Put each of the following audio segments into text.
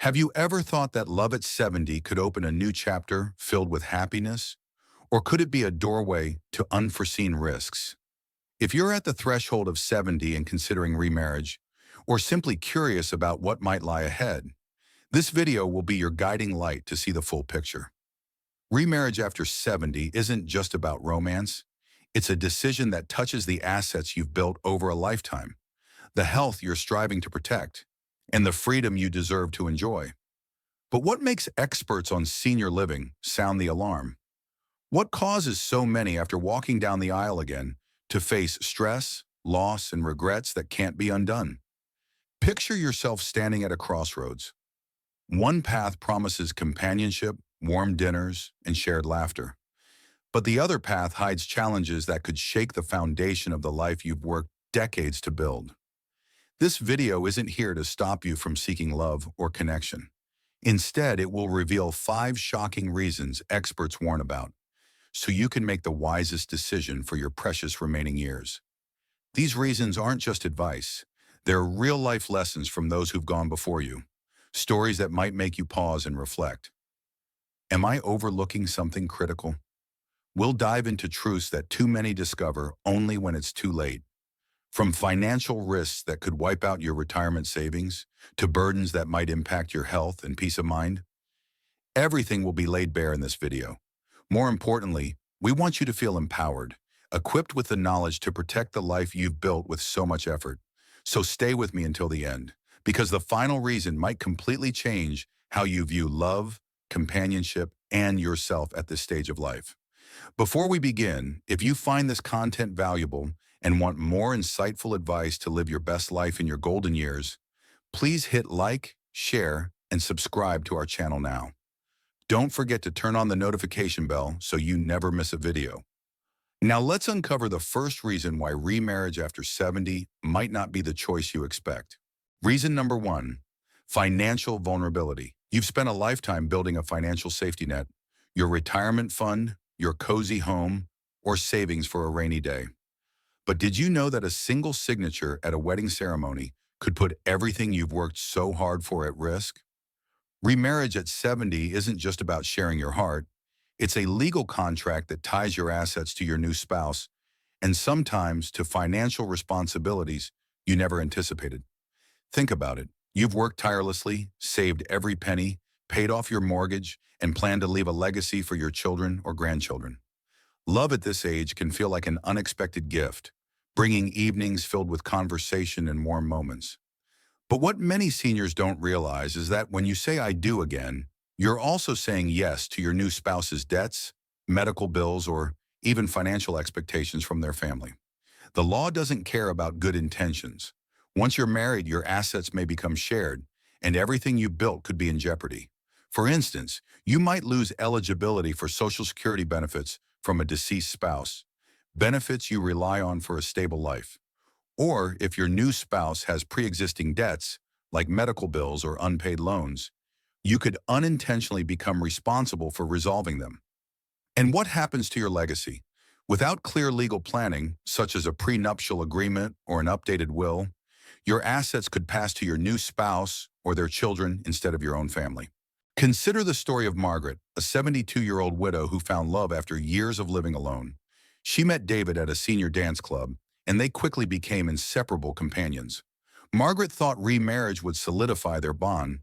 Have you ever thought that love at 70 could open a new chapter filled with happiness? Or could it be a doorway to unforeseen risks? If you're at the threshold of 70 and considering remarriage, or simply curious about what might lie ahead, this video will be your guiding light to see the full picture. Remarriage after 70 isn't just about romance. It's a decision that touches the assets you've built over a lifetime, the health you're striving to protect, and the freedom you deserve to enjoy. But what makes experts on senior living sound the alarm? What causes so many after walking down the aisle again to face stress, loss, and regrets that can't be undone? Picture yourself standing at a crossroads. One path promises companionship, warm dinners, and shared laughter. But the other path hides challenges that could shake the foundation of the life you've worked decades to build. This video isn't here to stop you from seeking love or connection. Instead, it will reveal 5 shocking reasons experts warn about, so you can make the wisest decision for your precious remaining years. These reasons aren't just advice. They're real-life lessons from those who've gone before you, stories that might make you pause and reflect. Am I overlooking something critical? We'll dive into truths that too many discover only when it's too late. From financial risks that could wipe out your retirement savings, to burdens that might impact your health and peace of mind, everything will be laid bare in this video. More importantly, we want you to feel empowered, equipped with the knowledge to protect the life you've built with so much effort. So stay with me until the end, because the final reason might completely change how you view love, companionship, and yourself at this stage of life. Before we begin, if you find this content valuable and want more insightful advice to live your best life in your golden years, please hit like, share, and subscribe to our channel now. Don't forget to turn on the notification bell so you never miss a video. Now let's uncover the first reason why remarriage after 70 might not be the choice you expect. Reason number 1, financial vulnerability. You've spent a lifetime building a financial safety net, your retirement fund, your cozy home, or savings for a rainy day. But did you know that a single signature at a wedding ceremony could put everything you've worked so hard for at risk? Remarriage at 70 isn't just about sharing your heart. It's a legal contract that ties your assets to your new spouse, and sometimes to financial responsibilities you never anticipated. Think about it. You've worked tirelessly, saved every penny, paid off your mortgage, and plan to leave a legacy for your children or grandchildren. Love at this age can feel like an unexpected gift, bringing evenings filled with conversation and warm moments. But what many seniors don't realize is that when you say "I do" again, you're also saying yes to your new spouse's debts, medical bills, or even financial expectations from their family. The law doesn't care about good intentions. Once you're married, your assets may become shared, and everything you built could be in jeopardy. For instance, you might lose eligibility for Social Security benefits from a deceased spouse, benefits you rely on for a stable life. Or if your new spouse has pre-existing debts, like medical bills or unpaid loans, you could unintentionally become responsible for resolving them. And what happens to your legacy? Without clear legal planning, such as a prenuptial agreement or an updated will, your assets could pass to your new spouse or their children instead of your own family. Consider the story of Margaret, a 72-year-old widow who found love after years of living alone. She met David at a senior dance club, and they quickly became inseparable companions. Margaret thought remarriage would solidify their bond,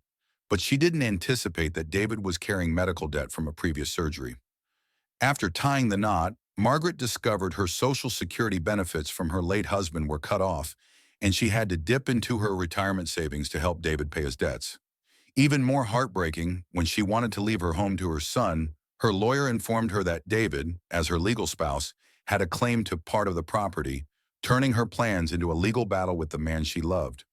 but she didn't anticipate that David was carrying medical debt from a previous surgery. After tying the knot, Margaret discovered her Social Security benefits from her late husband were cut off, and she had to dip into her retirement savings to help David pay his debts. Even more heartbreaking, when she wanted to leave her home to her son, her lawyer informed her that David, as her legal spouse, had a claim to part of the property, turning her plans into a legal battle with the man she loved.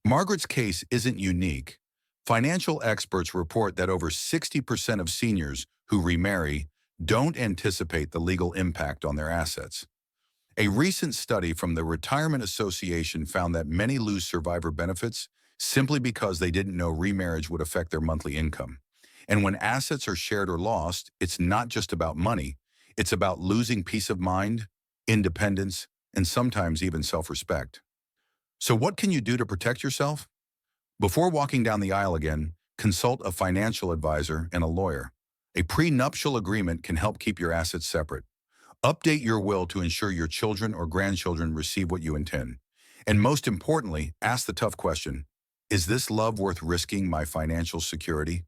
Margaret's case isn't unique. Financial experts report that over 60% of seniors who remarry don't anticipate the legal impact on their assets. A recent study from the Retirement Association found that many lose survivor benefits simply because they didn't know remarriage would affect their monthly income. And when assets are shared or lost, it's not just about money. It's about losing peace of mind, independence, and sometimes even self-respect. So what can you do to protect yourself? Before walking down the aisle again, consult a financial advisor and a lawyer. A prenuptial agreement can help keep your assets separate. Update your will to ensure your children or grandchildren receive what you intend. And most importantly, ask the tough question, is this love worth risking my financial security?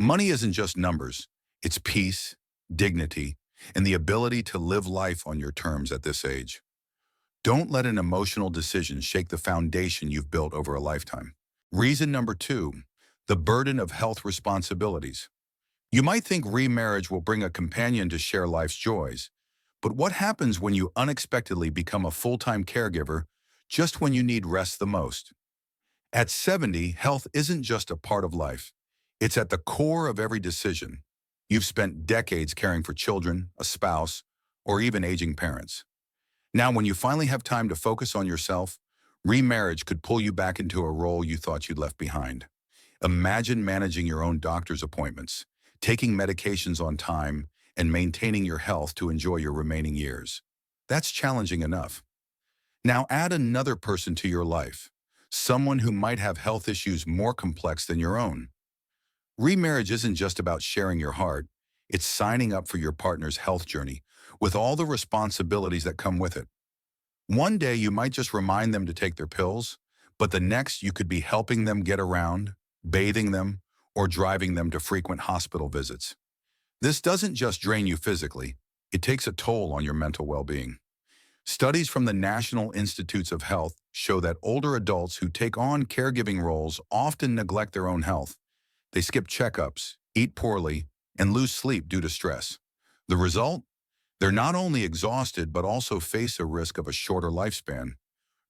Money isn't just numbers, it's peace, dignity, and the ability to live life on your terms at this age. Don't let an emotional decision shake the foundation you've built over a lifetime. Reason number 2, the burden of health responsibilities. You might think remarriage will bring a companion to share life's joys, but what happens when you unexpectedly become a full-time caregiver just when you need rest the most? At 70, health isn't just a part of life. It's at the core of every decision. You've spent decades caring for children, a spouse, or even aging parents. Now, when you finally have time to focus on yourself, remarriage could pull you back into a role you thought you'd left behind. Imagine managing your own doctor's appointments, taking medications on time, and maintaining your health to enjoy your remaining years. That's challenging enough. Now add another person to your life, someone who might have health issues more complex than your own. Remarriage isn't just about sharing your heart, it's signing up for your partner's health journey with all the responsibilities that come with it. One day you might just remind them to take their pills, but the next you could be helping them get around, bathing them, or driving them to frequent hospital visits. This doesn't just drain you physically, it takes a toll on your mental well-being. Studies from the National Institutes of Health show that older adults who take on caregiving roles often neglect their own health. They skip checkups, eat poorly, and lose sleep due to stress. The result? They're not only exhausted but also face a risk of a shorter lifespan.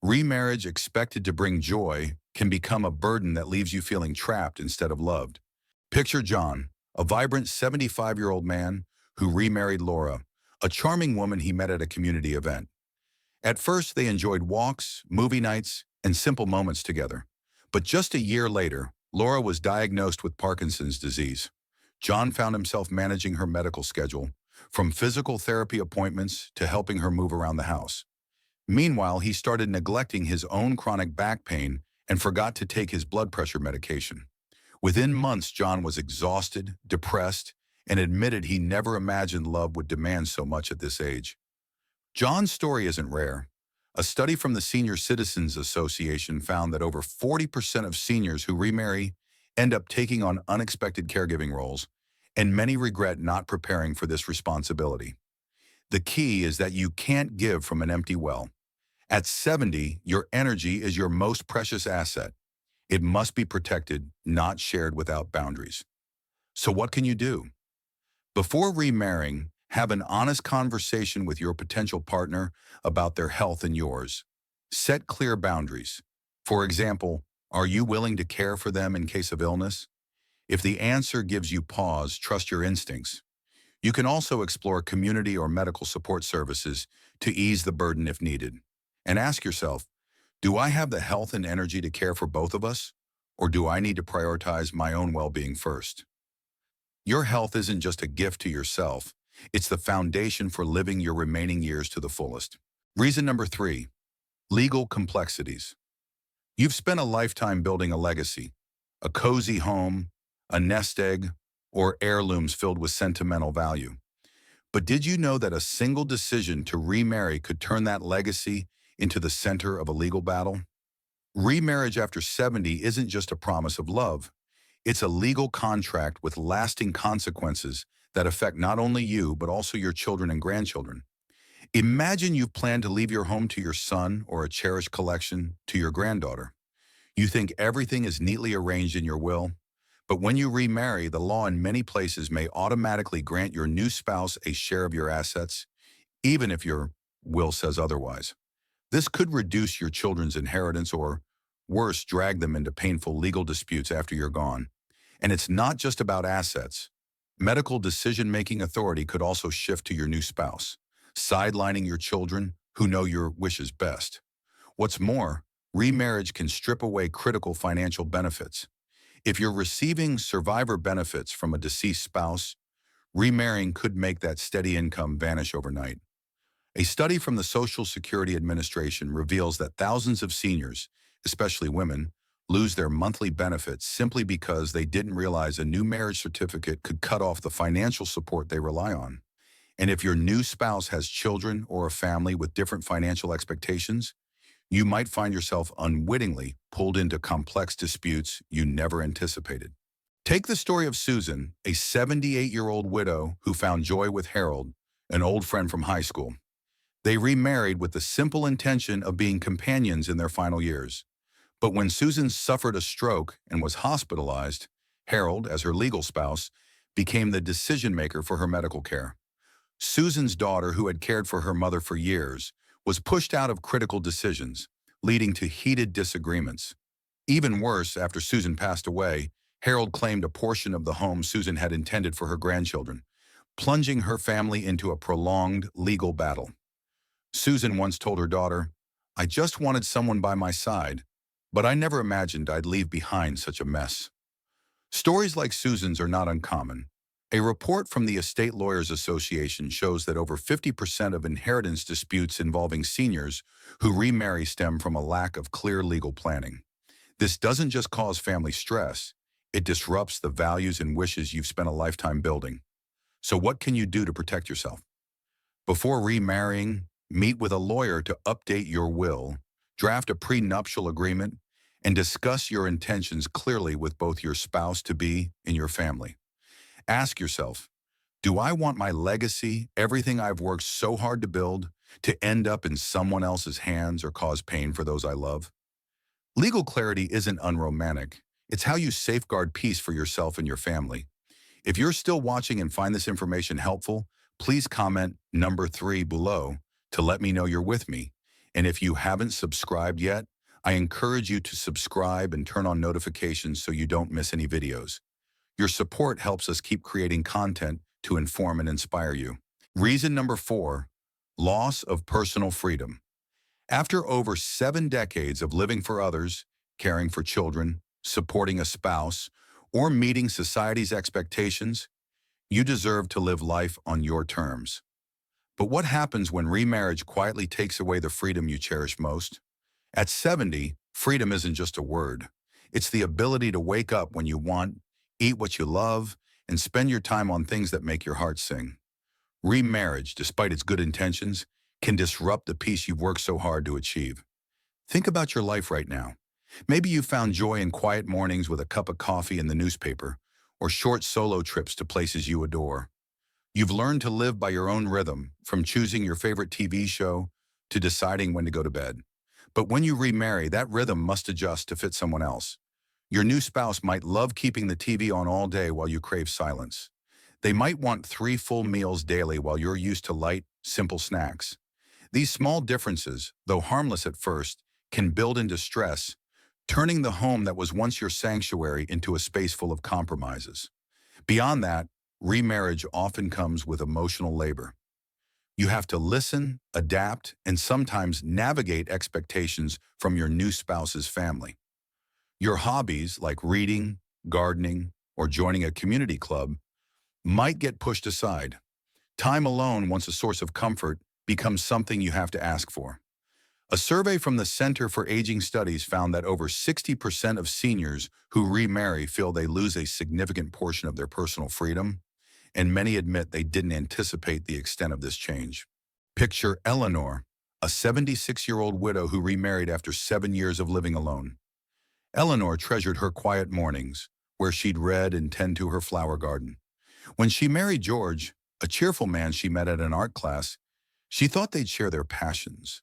Remarriage expected to bring joy can become a burden that leaves you feeling trapped instead of loved. Picture John, a vibrant 75-year-old man who remarried Laura, a charming woman he met at a community event. At first, they enjoyed walks, movie nights, and simple moments together. But just a year later, Laura was diagnosed with Parkinson's disease. John found himself managing her medical schedule, from physical therapy appointments to helping her move around the house. Meanwhile, he started neglecting his own chronic back pain and forgot to take his blood pressure medication. Within months, John was exhausted, depressed, and admitted he never imagined love would demand so much at this age. John's story isn't rare. A study from the Senior Citizens Association found that over 40% of seniors who remarry end up taking on unexpected caregiving roles, and many regret not preparing for this responsibility. The key is that you can't give from an empty well. At 70, your energy is your most precious asset. It must be protected, not shared without boundaries. So what can you do? Before remarrying, have an honest conversation with your potential partner about their health and yours. Set clear boundaries. For example, are you willing to care for them in case of illness? If the answer gives you pause, trust your instincts. You can also explore community or medical support services to ease the burden if needed. And ask yourself, do I have the health and energy to care for both of us? Or do I need to prioritize my own well-being first? Your health isn't just a gift to yourself, it's the foundation for living your remaining years to the fullest. Reason number 3, legal complexities. You've spent a lifetime building a legacy, a cozy home, a nest egg, or heirlooms filled with sentimental value. But did you know that a single decision to remarry could turn that legacy into the center of a legal battle? Remarriage after 70 isn't just a promise of love. It's a legal contract with lasting consequences that affect not only you, but also your children and grandchildren. Imagine you've planned to leave your home to your son or a cherished collection to your granddaughter. You think everything is neatly arranged in your will, but when you remarry, the law in many places may automatically grant your new spouse a share of your assets, even if your will says otherwise. This could reduce your children's inheritance or, worse, drag them into painful legal disputes after you're gone. And it's not just about assets. Medical decision-making authority could also shift to your new spouse, sidelining your children who know your wishes best. What's more, remarriage can strip away critical financial benefits. If you're receiving survivor benefits from a deceased spouse, remarrying could make that steady income vanish overnight. A study from the Social Security Administration reveals that thousands of seniors, especially women, lose their monthly benefits simply because they didn't realize a new marriage certificate could cut off the financial support they rely on. And if your new spouse has children or a family with different financial expectations, you might find yourself unwittingly pulled into complex disputes you never anticipated. Take the story of Susan, a 78-year-old widow who found joy with Harold, an old friend from high school. They remarried with the simple intention of being companions in their final years. But when Susan suffered a stroke and was hospitalized, Harold, as her legal spouse, became the decision maker for her medical care. Susan's daughter, who had cared for her mother for years, was pushed out of critical decisions, leading to heated disagreements. Even worse, after Susan passed away, Harold claimed a portion of the home Susan had intended for her grandchildren, plunging her family into a prolonged legal battle. Susan once told her daughter, "I just wanted someone by my side, but I never imagined I'd leave behind such a mess." Stories like Susan's are not uncommon. A report from the Estate Lawyers Association shows that over 50% of inheritance disputes involving seniors who remarry stem from a lack of clear legal planning. This doesn't just cause family stress, it disrupts the values and wishes you've spent a lifetime building. So what can you do to protect yourself? Before remarrying, meet with a lawyer to update your will, draft a prenuptial agreement, and discuss your intentions clearly with both your spouse-to-be and your family. Ask yourself, do I want my legacy, everything I've worked so hard to build, to end up in someone else's hands or cause pain for those I love? Legal clarity isn't unromantic. It's how you safeguard peace for yourself and your family. If you're still watching and find this information helpful, please comment number 3 below to let me know you're with me. And if you haven't subscribed yet, I encourage you to subscribe and turn on notifications so you don't miss any videos. Your support helps us keep creating content to inform and inspire you. Reason number 4, loss of personal freedom. After over 7 decades of living for others, caring for children, supporting a spouse, or meeting society's expectations, you deserve to live life on your terms. But what happens when remarriage quietly takes away the freedom you cherish most? At 70, freedom isn't just a word. It's the ability to wake up when you want, eat what you love, and spend your time on things that make your heart sing. Remarriage, despite its good intentions, can disrupt the peace you've worked so hard to achieve. Think about your life right now. Maybe you found joy in quiet mornings with a cup of coffee and the newspaper, or short solo trips to places you adore. You've learned to live by your own rhythm, from choosing your favorite TV show to deciding when to go to bed. But when you remarry, that rhythm must adjust to fit someone else. Your new spouse might love keeping the TV on all day while you crave silence. They might want 3 full meals daily while you're used to light, simple snacks. These small differences, though harmless at first, can build into stress, turning the home that was once your sanctuary into a space full of compromises. Beyond that, remarriage often comes with emotional labor. You have to listen, adapt, and sometimes navigate expectations from your new spouse's family. Your hobbies, like reading, gardening, or joining a community club, might get pushed aside. Time alone, once a source of comfort, becomes something you have to ask for. A survey from the Center for Aging Studies found that over 60% of seniors who remarry feel they lose a significant portion of their personal freedom, and many admit they didn't anticipate the extent of this change. Picture Eleanor, a 76-year-old widow who remarried after 7 years of living alone. Eleanor treasured her quiet mornings, where she'd read and tend to her flower garden. When she married George, a cheerful man she met at an art class, she thought they'd share their passions.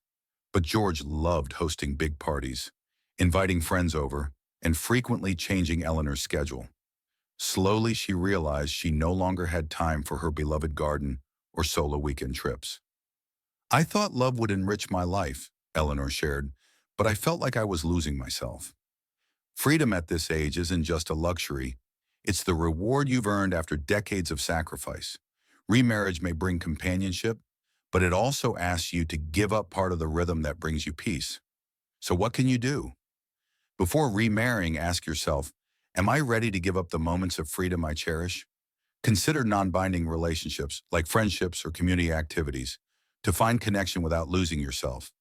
But George loved hosting big parties, inviting friends over, and frequently changing Eleanor's schedule. Slowly, she realized she no longer had time for her beloved garden or solo weekend trips. "I thought love would enrich my life," Eleanor shared, "but I felt like I was losing myself." Freedom at this age isn't just a luxury. It's the reward you've earned after decades of sacrifice. Remarriage may bring companionship, but it also asks you to give up part of the rhythm that brings you peace. So what can you do? Before remarrying, ask yourself, am I ready to give up the moments of freedom I cherish? Consider non-binding relationships, like friendships or community activities, to find connection without losing yourself.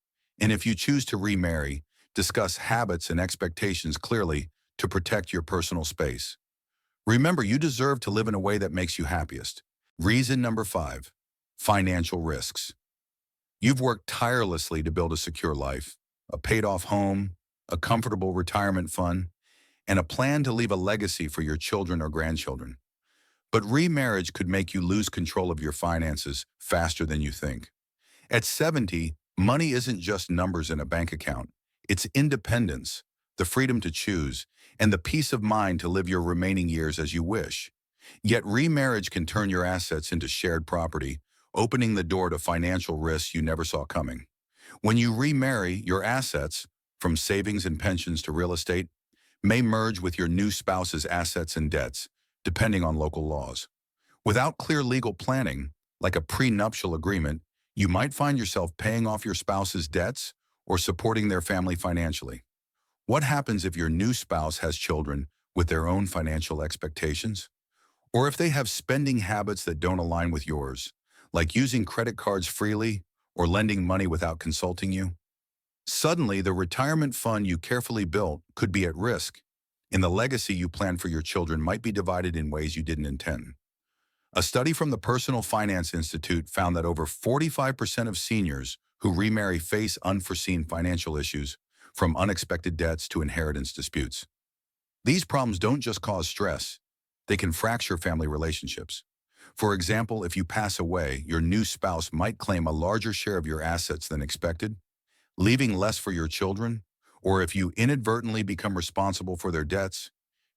And if you choose to remarry, Discuss habits and expectations clearly to protect your personal space. Remember, you deserve to live in a way that makes you happiest. Reason number 5, financial risks. You've worked tirelessly to build a secure life, a paid-off home, a comfortable retirement fund, and a plan to leave a legacy for your children or grandchildren. But remarriage could make you lose control of your finances faster than you think. At 70, money isn't just numbers in a bank account. It's independence, the freedom to choose, and the peace of mind to live your remaining years as you wish. Yet remarriage can turn your assets into shared property, opening the door to financial risks you never saw coming. When you remarry, your assets, from savings and pensions to real estate, may merge with your new spouse's assets and debts, depending on local laws. Without clear legal planning, like a prenuptial agreement, you might find yourself paying off your spouse's debts or supporting their family financially. What happens if your new spouse has children with their own financial expectations? Or if they have spending habits that don't align with yours, like using credit cards freely or lending money without consulting you? Suddenly, the retirement fund you carefully built could be at risk, and the legacy you plan for your children might be divided in ways you didn't intend. A study from the Personal Finance Institute found that over 45% of seniors who remarry face unforeseen financial issues, from unexpected debts to inheritance disputes. These problems don't just cause stress, they can fracture family relationships. For example, if you pass away, your new spouse might claim a larger share of your assets than expected, leaving less for your children, or if you inadvertently become responsible for their debts,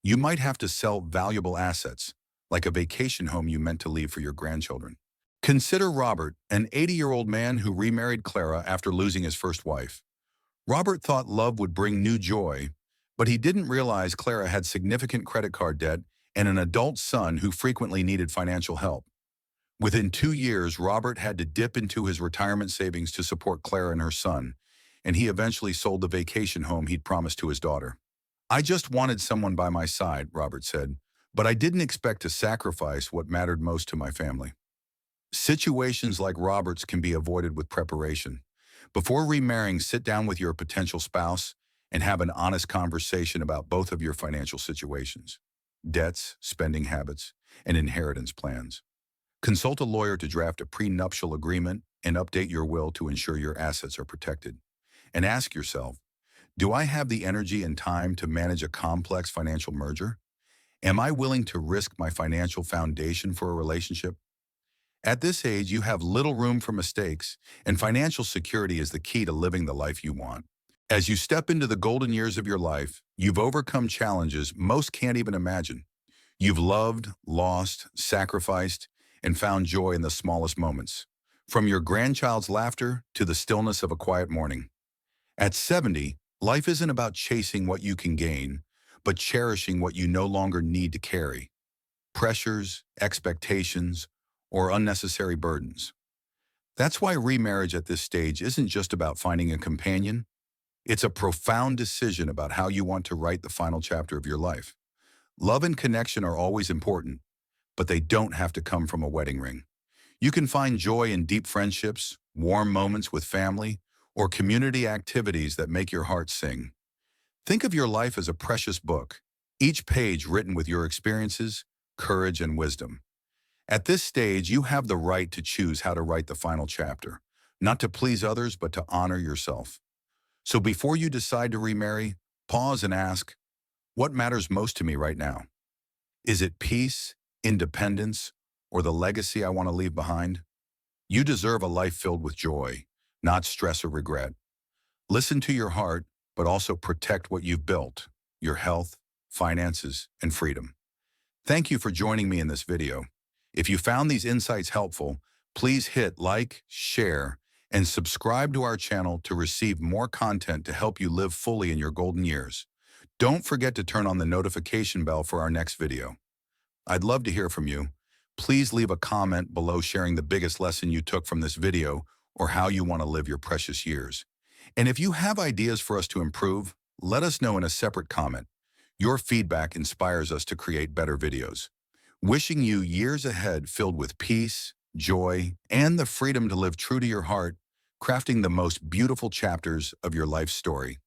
you might have to sell valuable assets, like a vacation home you meant to leave for your grandchildren. Consider Robert, an 80-year-old man who remarried Clara after losing his first wife. Robert thought love would bring new joy, but he didn't realize Clara had significant credit card debt and an adult son who frequently needed financial help. Within 2 years, Robert had to dip into his retirement savings to support Clara and her son, and he eventually sold the vacation home he'd promised to his daughter. "I just wanted someone by my side," Robert said, "but I didn't expect to sacrifice what mattered most to my family." Situations like Robert's can be avoided with preparation. Before remarrying, sit down with your potential spouse and have an honest conversation about both of your financial situations: debts, spending habits, and inheritance plans. Consult a lawyer to draft a prenuptial agreement and update your will to ensure your assets are protected. And ask yourself, do I have the energy and time to manage a complex financial merger? Am I willing to risk my financial foundation for a relationship? At this age, you have little room for mistakes, and financial security is the key to living the life you want. As you step into the golden years of your life, you've overcome challenges most can't even imagine. You've loved, lost, sacrificed, and found joy in the smallest moments, from your grandchild's laughter to the stillness of a quiet morning. At 70, life isn't about chasing what you can gain, but cherishing what you no longer need to carry: pressures, expectations, or unnecessary burdens. That's why remarriage at this stage isn't just about finding a companion. It's a profound decision about how you want to write the final chapter of your life. Love and connection are always important, but they don't have to come from a wedding ring. You can find joy in deep friendships, warm moments with family, or community activities that make your heart sing. Think of your life as a precious book, each page written with your experiences, courage, and wisdom. At this stage, you have the right to choose how to write the final chapter, not to please others, but to honor yourself. So before you decide to remarry, pause and ask, what matters most to me right now? Is it peace, independence, or the legacy I want to leave behind? You deserve a life filled with joy, not stress or regret. Listen to your heart, but also protect what you've built: your health, finances, and freedom. Thank you for joining me in this video. If you found these insights helpful, please hit like, share, and subscribe to our channel to receive more content to help you live fully in your golden years. Don't forget to turn on the notification bell for our next video. I'd love to hear from you. Please leave a comment below sharing the biggest lesson you took from this video or how you want to live your precious years. And if you have ideas for us to improve, let us know in a separate comment. Your feedback inspires us to create better videos. Wishing you years ahead filled with peace, joy, and the freedom to live true to your heart, crafting the most beautiful chapters of your life story.